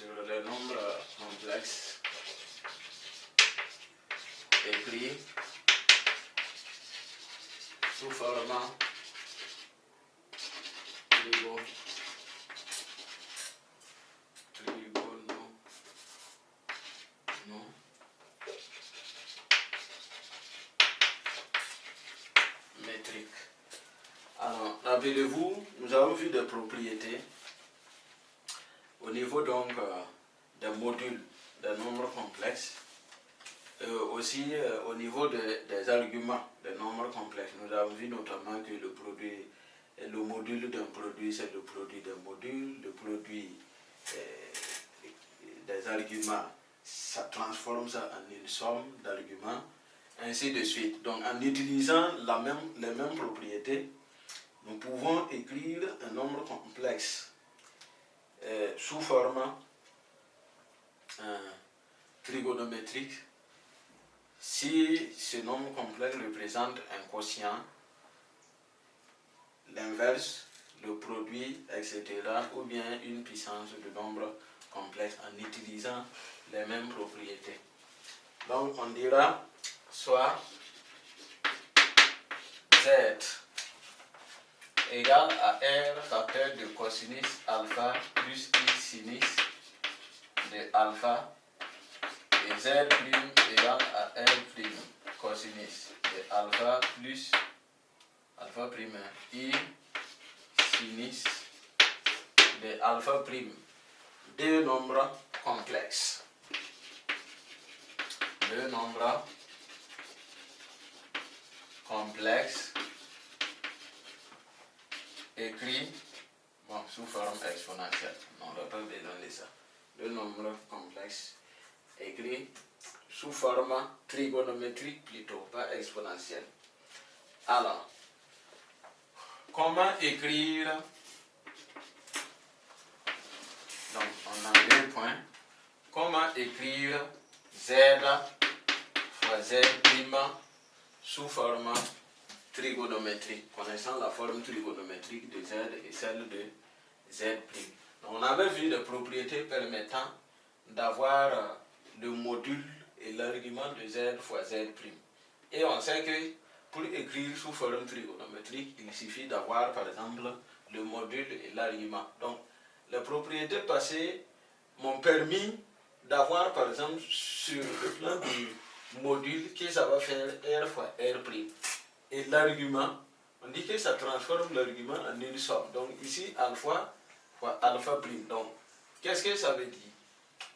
sur les nombres complexes, écrit sous format trigonométrique. Alors, rappelez-vous, nous avons vu des propriétés au niveau donc des modules des nombres complexes, aussi au niveau des arguments des nombres complexes. Nous avons vu notamment que le module d'un produit, c'est le produit d'un module, le produit des arguments, ça transforme ça en une somme d'arguments, ainsi de suite. Donc en utilisant les mêmes propriétés, nous pouvons écrire un nombre complexe sous forme trigonométrique si ce nombre complexe représente un quotient, l'inverse, le produit, etc., ou bien une puissance de nombre complexe en utilisant les mêmes propriétés. Donc on dira soit Z égale à R facteur de cosinus alpha plus I sinus de alpha et Z prime égale à R prime cosinus de alpha plus alpha prime I sinus de alpha prime. Deux nombres complexes. Deux nombres complexes écrits sous forme exponentielle. On n'a pas besoin de ça. Deux nombres complexes écrits sous forme trigonométrique plutôt, pas exponentielle. Alors, comment écrire? Donc, on a deux points. Comment écrire Z fois Z prime sous forme trigonométrique, connaissant la forme trigonométrique de Z et celle de Z prime. Donc, on avait vu les propriétés permettant d'avoir le module et l'argument de Z fois Z prime. Et on sait que pour écrire sous forme trigonométrique, il suffit d'avoir par exemple le module et l'argument. Donc, les propriétés passées m'ont permis d'avoir par exemple sur le plan du module que ça va faire R fois R prime. Et l'argument, on dit que ça transforme l'argument en une somme. Donc ici, alpha fois alpha prime. Donc, qu'est-ce que ça veut dire?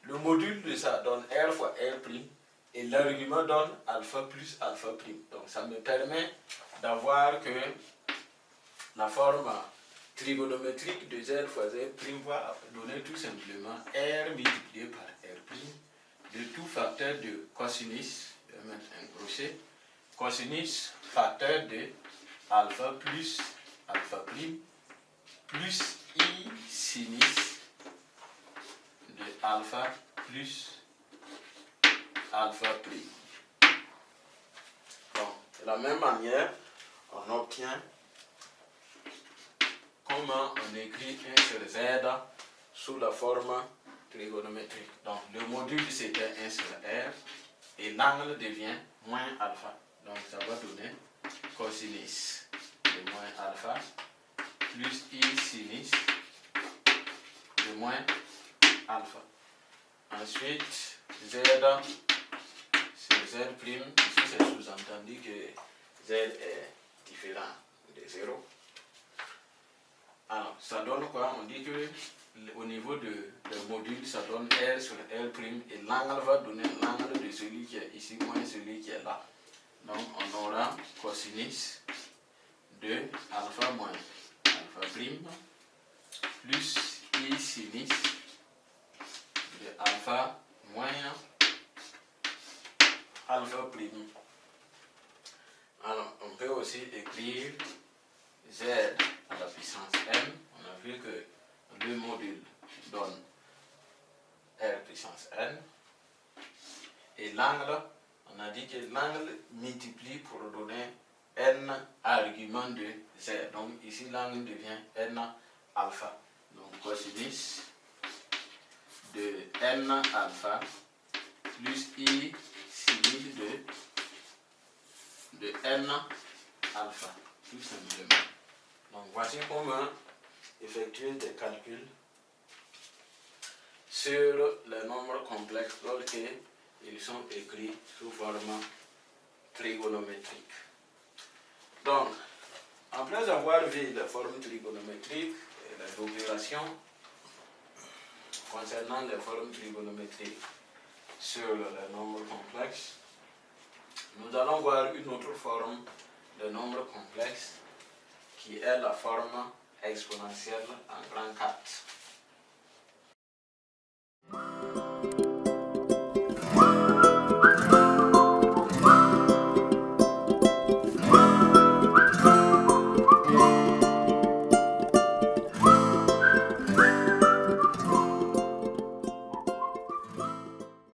Le module de ça donne R fois R prime et l'argument donne alpha plus alpha prime. Donc ça me permet d'avoir que la forme trigonométrique de Z fois Z prime va donner tout simplement R multiplié par R prime de tout facteur de cosinus, je vais mettre un crochet, cosinus facteur de alpha plus alpha prime plus I sinus de alpha plus alpha prime. Bon, de la même manière, on obtient comment on écrit 1 sur Z sous la forme trigonométrique. Donc le module c'était 1 sur R et l'angle devient moins alpha. Donc ça va donner cosinus de moins alpha plus I sinus de moins alpha. Ensuite, Z sur Z prime, ici c'est sous-entendu que Z est différent de 0. Alors, ça donne quoi? On dit que au niveau de module, ça donne R sur R prime et l'angle va donner l'angle de celui qui est ici moins celui qui est là. Donc, on aura cosinus de alpha moins alpha prime plus I sinus de alpha moins alpha prime. Alors, on peut aussi écrire Z à la puissance n. On a vu que le module donne R puissance n. Et l'angle, on a dit que l'angle multiplie pour donner n arguments de Z. Donc ici, l'angle devient n alpha. Donc cosinus de n alpha plus I sin de n alpha, tout simplement. Donc voici comment effectuer des calculs sur les nombres complexes lorsqu'ils sont écrits sous forme trigonométrique. Donc, après avoir vu les formes trigonométriques et les opérations concernant les formes trigonométriques sur les nombres complexes, nous allons voir une autre forme de nombre complexe qui est la forme exponentielle en grand 4.